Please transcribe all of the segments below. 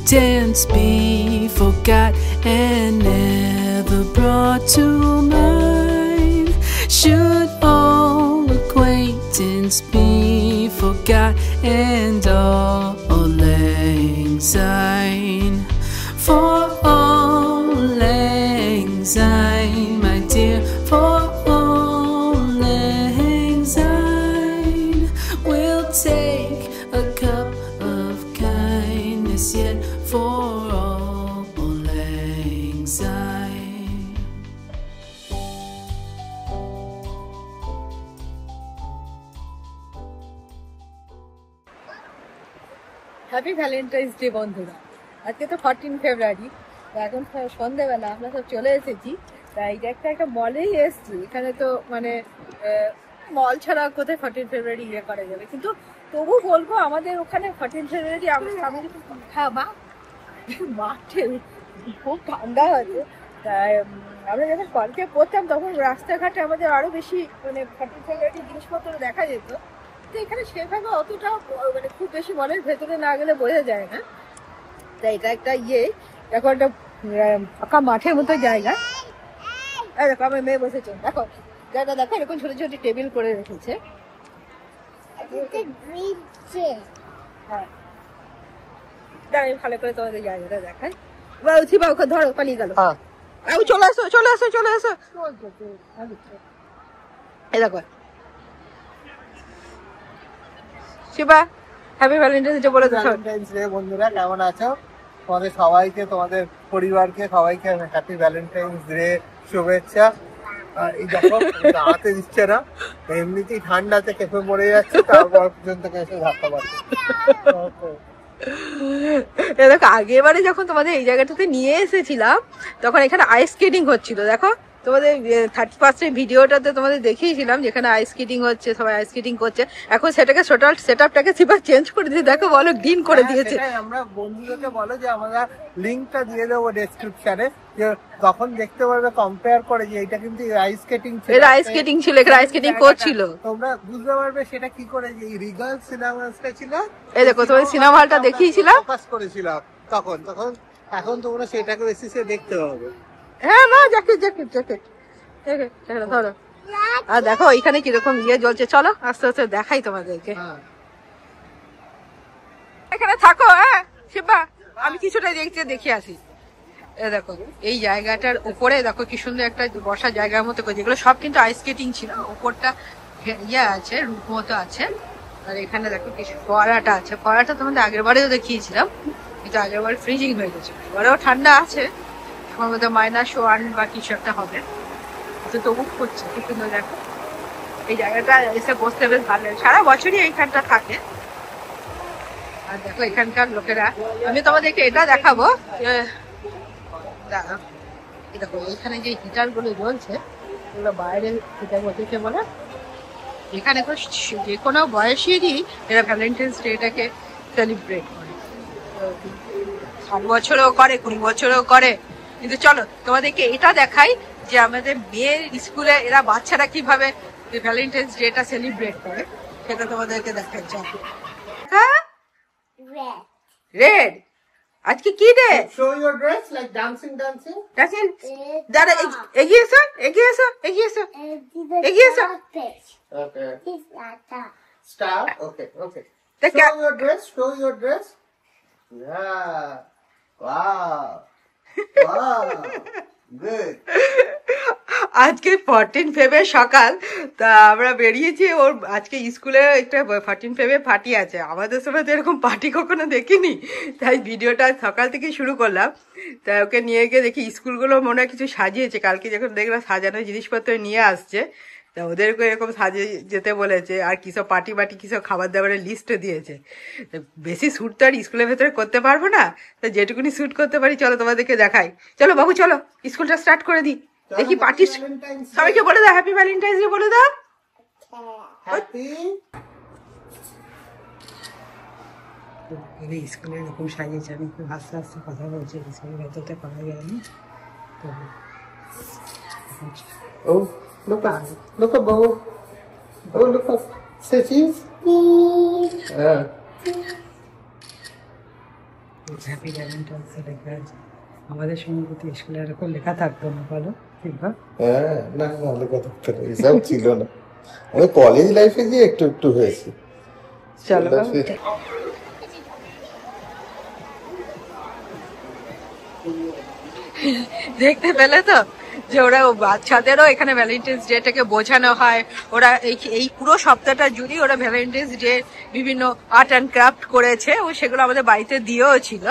acquaintance be forgot and never brought to mind? Should all acquaintance be forgot and all lang syne? For all lang syne, my dear, for all lang syne, we'll take a cup of kindness yet for all lang syne. Happy Valentine's day বন্ধুরা। আজকে তো 14 ফেব্রুয়ারি, এখন সন্ধ্যাবেলা আমরা সব চলে এসেছি। তাই একটা মলেই এসছি। এখানে তো মানে মল ছাড়া কোথায় 14 ফেব্রুয়ারি ইয়ে করা যাবে, কিন্তু তবু বলবো আমাদের ওখানে 14 ফেব্রুয়ারি মাঠে খুব ঠান্ডা হয়েছে। তাই আমরা যখন কলেজে পড়তাম তখন রাস্তাঘাটে আমাদের আরো বেশি মানে 14 ফেব্রুয়ারি জিনিসপত্র দেখা যেত। তো এখানে সেভাবে অতটা মানে খুব বেশি মলের ভেতরে না গেলে বোঝা যায় না। তাই এটা একটা দেখো একটা ফাঁকা মাঠের মতো জায়গা। দেখো আমার মেয়ে বসেছে, দেখো জায়গা দেখো এরকম ছোট ছোট টেবিল করে রেখেছে। হ্যাঁ দাঁড়াই ভালো করে তোমাদের জায়গাটা দেখাই। এবার উঠি বা ওকে ধরো, পালিয়ে গেল। চলে আসো চলে আসো চলে আসো। এই দেখো শিবা, হ্যাপি ভ্যালেন্টাইন্স ডে বলে দাও। ভ্যালেন্টাইন্স ডে বন্ধুরা, কেমন আছো? তোমাদের সবাইকে, তোমাদের পরিবারকে সবাইকে হ্যাপি ভ্যালেন্টাইন্স ডে শুভেচ্ছা। এই দেখো দাঁড়াতে দিচ্ছে না, এমনিতেই ঠান্ডাতে কেঁপে মরে যাচ্ছে, তারপর পর্যন্ত এসে ধাক্কা পাচ্ছে। দেখো আগেরবারে যখন তোমাদের এই জায়গাটাতে নিয়ে এসেছিলাম তখন এখানে আইস স্কেটিং হচ্ছিল। দেখো তোমাদের 31 ভিডিওটাতে তোমাদের দেখিয়েছিলাম যেখানে আইস স্কেটিং হচ্ছে, সবাই আইস স্কেটিং করছে। এখন সেটাকে টোটাল সেটআপটাকে সিবা চেঞ্জ করে দিয়ে দেখো বলো গ্রিন করে দিয়েছে। আমরা বন্ধুদেরকে বলো যে আমরা লিংকটা দিয়ে দেবো ডেসক্রিপশনে, যে তখন দেখতে পারবে কম্পেয়ার করে যে এটা কিন্তু আইস স্কেটিং ছিল, এটা আইস স্কেটিং ছিল, এখানে আইস স্কেটিং করছিল। তোমরা বুঝতে পারবে সেটা কি করে, যে রিগাল সিনেমাসটা ছিল। এই দেখো তোমাদের সিনেমা হলটা দেখিয়েছিলাম, ফোকাস করেছিলাম তখন। এখন তোমরা সেটাকে বেসিসে দেখতে পাবে। হ্যাঁ না জ্যাকেট জ্যাকেট জ্যাকেট ধরো। আর দেখো এখানে কিরকম জ্বলছে, চলো আস্তে আস্তে দেখাই তোমাদেরকে। এখানে থাকো। হ্যাঁ শিবা, আমি কিছুটা দেখে আসি। দেখো এই জায়গাটার উপরে দেখো কি সুন্দর একটা বসার জায়গার মতো করে, যেগুলো সব কিন্তু আইস স্কেটিং ছিল। উপরটা আছে, রূপ মতো আছে। আর এখানে দেখো কিছু ফোয়ারাটা আছে। ফোয়ারাটা তোমাদের আগের বারেও দেখিয়েছিলাম, কিন্তু আগের বারে ফ্রিজিং হয়ে গেছে। এবারেও ঠান্ডা আছে, আমার মধ্যে -1 বা কিছু একটা হবে, তো তবু করছে। কি সুন্দর দেখো এই জায়গাটা এসে বসতে বেশ ভালো, সারা বছরই এইখানটা থাকে। আর দেখো এখানকার লোকেরা, আমি তোমাদেরকে এটা দেখাবো। দেখো এখানে যে হিটার গুলো জ্বলছে ওগুলো বাইরে হিটার বলতে বলে। এখানে যে কোনো বয়সেরই এরা ভ্যালেন্টাইন্স ডেটাকে সেলিব্রেট করে। 7 বছরও করে, 20 বছরও করে। কিন্তু চলো তোমাদেরকে এটা দেখাই যে আমাদের মেয়ের স্কুলে এরা বাচ্চারা কিভাবে ভ্যালেন্টাইন্স ডেটা সেলিব্রেট করে, সেটা তোমাদেরকে দেখাচ্ছি। রেড আজকে কি day? Show your dress like dancing. দাদা এগিয়ে এসো এগিয়ে এসো এগিয়ে এসো এগিয়ে এসো। Okay. Star. Okay. Show your dress. Yeah. Wow. Good. আজকে 14 ফেব্রুয়ারি সকাল, তা আমরা বেরিয়েছি। ওর আজকে স্কুলে একটা 14 ফেব্রুয়ারি পার্টি আছে। আমাদের সময় তো এরকম পার্টি কখনো দেখিনি, তাই ভিডিওটা সকাল থেকে শুরু করলাম। তাই ওকে নিয়ে গিয়ে দেখি স্কুলগুলো মনে হয় কিছু সাজিয়েছে। কালকে যখন দেখলাম সাজানো জিনিসপত্র নিয়ে আসছে, তা ওদেরকে এরকম সাজিয়ে যেতে বলেছে। আর কিসব পার্টি কিসব খাবার দাবারের লিস্ট দিয়েছে। বেশি শ্যুট তো আর স্কুলের ভেতরে করতে পারবো না, তা যেটুকুনি শ্যুট করতে পারি চলো তোমাদেরকে দেখাই। চলো বাবু চলো স্কুলটা স্টার্ট করে দিই। দেখি পার্টি সবাইকে বলে দাও হ্যাপি ভ্যালেন্টাইন্স ডে বলে দাও। স্কুলে এরকম সাজিয়েছে, আমি খুব আস্তে আস্তে কথা বলছি, স্কুলের ভেতরটা করা যায়নি। Oh, look at Babu. Oh, look at say cheese. Happy Valentine's day লেখা আছে। আমাদের সময় কিন্তু স্কুলে এরকম লেখা থাকতো না, বলো ঠিক না? হ্যাঁ, না লেখা থাকতো না, এসব ছিল না। আমাদের কলেজ লাইফে যে একটু একটু হয়েছে। চলো দেখতে পেলে তো যে ওরা বাচ্চাদেরও এখানে ভ্যালেন্টাইন্স ডেটাকে বোঝানো হয়। ওরা এই পুরো সপ্তাহটা জুড়ে ওরা ভ্যালেন্টাইন্স ডে বিভিন্ন আর্ট অ্যান্ড ক্রাফট করেছে, ও সেগুলো আমাদের বাড়িতে দিয়েও ছিল।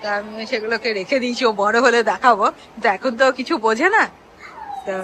তা আমি সেগুলোকে রেখে দিয়েছি, ও বড় হলে দেখাবো, কিন্তু এখন তো কিছু বোঝে না। তা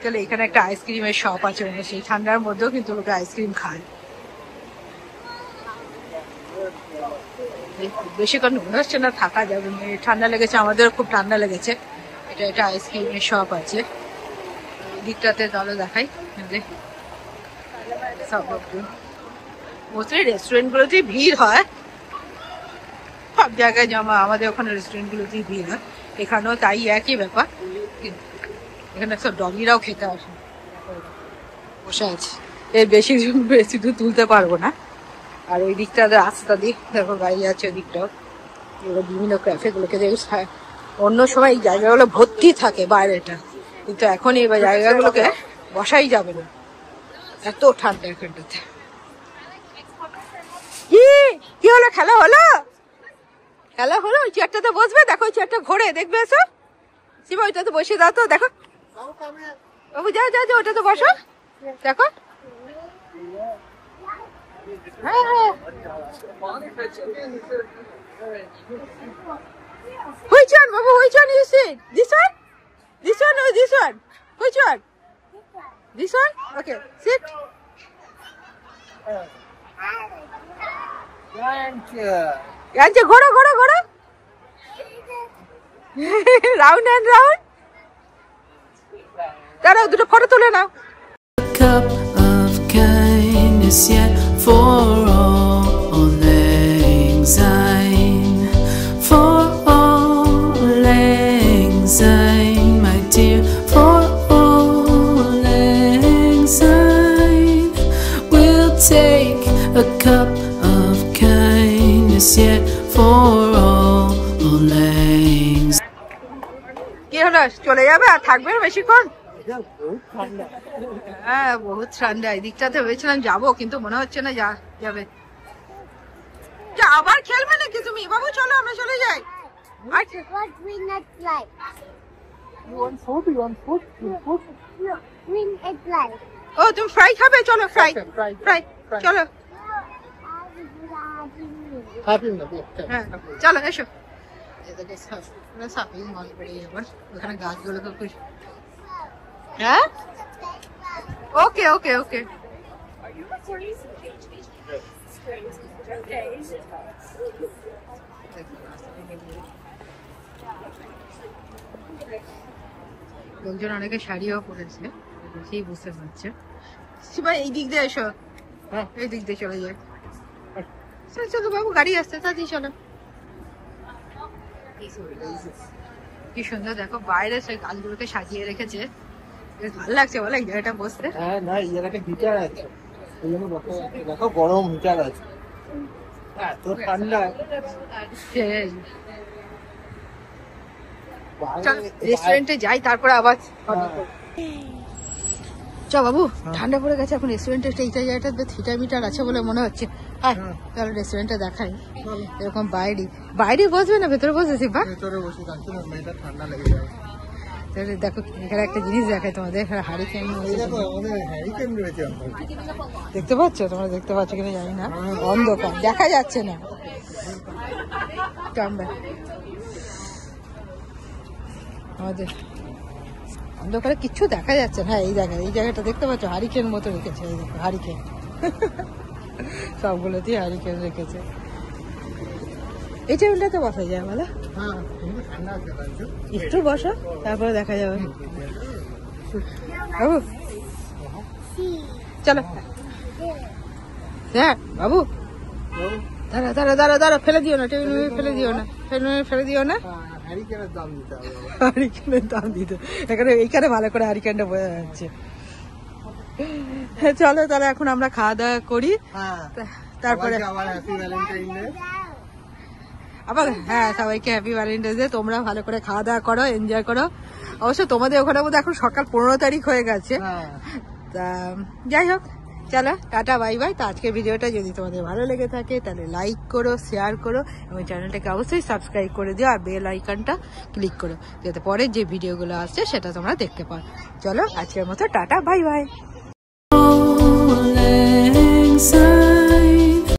চলো, এখানে একটা আইসক্রিমের শপ আছে, সেই ঠান্ডার মধ্যেও কিন্তু লোকে আইসক্রিম খায়। বেশিক্ষণ মনে হচ্ছে না থাকা যাবে, ঠান্ডা লেগেছে, আমাদেরও খুব ঠান্ডা লেগেছে। এটা একটা আইসক্রিমের শপ আছে দিকটাতে, চলো দেখাই। মোস্টলি রেস্টুরেন্ট গুলোতেই ভিড় হয়, সব জায়গায় জমা, আমাদের ওখানে রেস্টুরেন্ট গুলোতেই ভিড় হয়, এখানেও তাই একই ব্যাপার। এখানে সব ডগিরাও খেতে আসে, বসে আছে। এর বেশি দূর তুলতে পারবো না। আর ওই দিকটা রাস্তা দিক দেখো গাড়ি আছে, ওই দিকটাও বিভিন্ন ক্যাফে গুলোকে অন্য সময় এই জায়গাগুলো ভর্তি থাকে বাইরেটা, কিন্তু এখন এই জায়গাগুলোকে বসাই যাবে না, এত ঠান্ডা এখানটাতে। কি হলো, খেলা হলো? খেলা হলো, ওই চেয়ারটাতে বসবে, দেখো ওই চেয়ারটা ঘোরে, দেখবে এসো শিবা, ওইটাতে বসে দাও তো। দেখো বাবু, যাও যাও যাও, ওটাতে বসো, দেখো। হ্যাঁ, which one, Babu? Which one you sit? This one? This one or this one? Which one? This one? Okay, sit. Yancha, ঘোরো ঘোরো ঘোরো, round and round. দাঁড়াও, দুটো ফটো তুলে নাও। Cup of kindness yet for all lang syne, for all lang syne, my dear, for all lang syne. We'll take a cup of kindness yet for all lang syne. কি হলো, চলে যাবে আর থাকবে বেশিক্ষণ? হ্যাঁ, বহুত ঠান্ডা। এই দিকটাতে ভেবেছিলাম যাবো, কিন্তু মনে হচ্ছে না যাবে। আবার খেলবে নাকি তুমি? বাবু চলো, আমরা চলে যাই। ও, তুমি ফ্রাই খাবে? চলো ফ্রাই ফ্রাই, চলো। হ্যাঁ চলো, এসো। ওখানে গাছগুলোকে, হ্যাঁ, ওকে ওকে ওকে। লোকজন অনেকে শাড়িও পরেছে, সেই বুঝতে পারছে। শিবা, এই দিক দিয়ে এসো, এই দিক দিয়ে চলে যায়। চলো চলো বাবু, গাড়ি আসছে, তাড়াতাড়ি চলো। কি সুন্দর দেখো, বাইরে সেই গাছগুলোকে সাজিয়ে রেখেছে, ভালো লাগছে বলে এই জায়গাটা বসতে। হ্যাঁ, না এই জায়গাটা হিটার আছে, ওই জন্য দেখো গরম হিটার আছে, এত ঠান্ডা। রেস্টুরেন্টে যাই, তারপরে আবার চ বাবু। ঠান্ডা পড়ে গেছে, এখন রেস্টুরেন্টে এই জায়গাটা হিটার মিটার আছে বলে মনে হচ্ছে। হ্যাঁ, তাহলে রেস্টুরেন্টে দেখাই। এরকম বাইরে বসবে না ভেতরে বসে? শিবা, ভেতরে বসে থাকতে না, মেয়েটা ঠান্ডা লেগে যাবে। দেখো এখানে একটা জিনিস দেখায় তোমাদের, হারিকেন রয়েছে। দেখতে পাচ্ছ? তোমরা দেখতে পাচ্ছ কিনা জানি না, অন্ধকার দেখা যাচ্ছে না। আমাদের অন্ধকারে কিচ্ছু দেখা যাচ্ছে না। এই জায়গাটা দেখতে পাচ্ছ, হারিকেন মতো রেখেছে। এই দেখো হারিকেন, সবগুলোতেই হারিকেন রেখেছে। এই টেবিলটাতে বসা যায় বলো? একটু বসো, তারপরে দেখা যাবে। বাবু চলো। হ্যাঁ বাবু, দাঁড়া দাঁড়া দাঁড়া দাঁড়া, ফেলে দিও না, টেবিল ফেলে দিও না, ফেলে দিও না। হারিকেনের দাম দিতে হবে, হারিকেনের দাম দিতে। এইখানে ভালো করে হারিকেনটা বোঝা যাচ্ছে। চলো তাহলে এখন আমরা খাওয়া দাওয়া করি, তারপরে আবার হ্যাপি ভ্যালেন্টাইন ডে। আবার হ্যাঁ সবাইকে হ্যাপি ভ্যালেন্টাইন্স ডে। তোমরা ভালো করে খাওয়া দাওয়া করো, এনজয় করো। অবশ্য তোমাদের ওখানে মধ্যে এখন সকাল 15 তারিখ হয়ে গেছে। তা যাই হোক, চলো টাটা বাই বাই। তো আজকের ভিডিওটা যদি তোমাদের ভালো লেগে থাকে তাহলে লাইক করো, শেয়ার করো এবং চ্যানেলটাকে অবশ্যই সাবস্ক্রাইব করে দিও আর বেল আইকনটা ক্লিক করো যাতে পরের যে ভিডিওগুলো আসছে সেটা তোমরা দেখতে পাও। চলো আজকের মতো টাটা বাই বাই।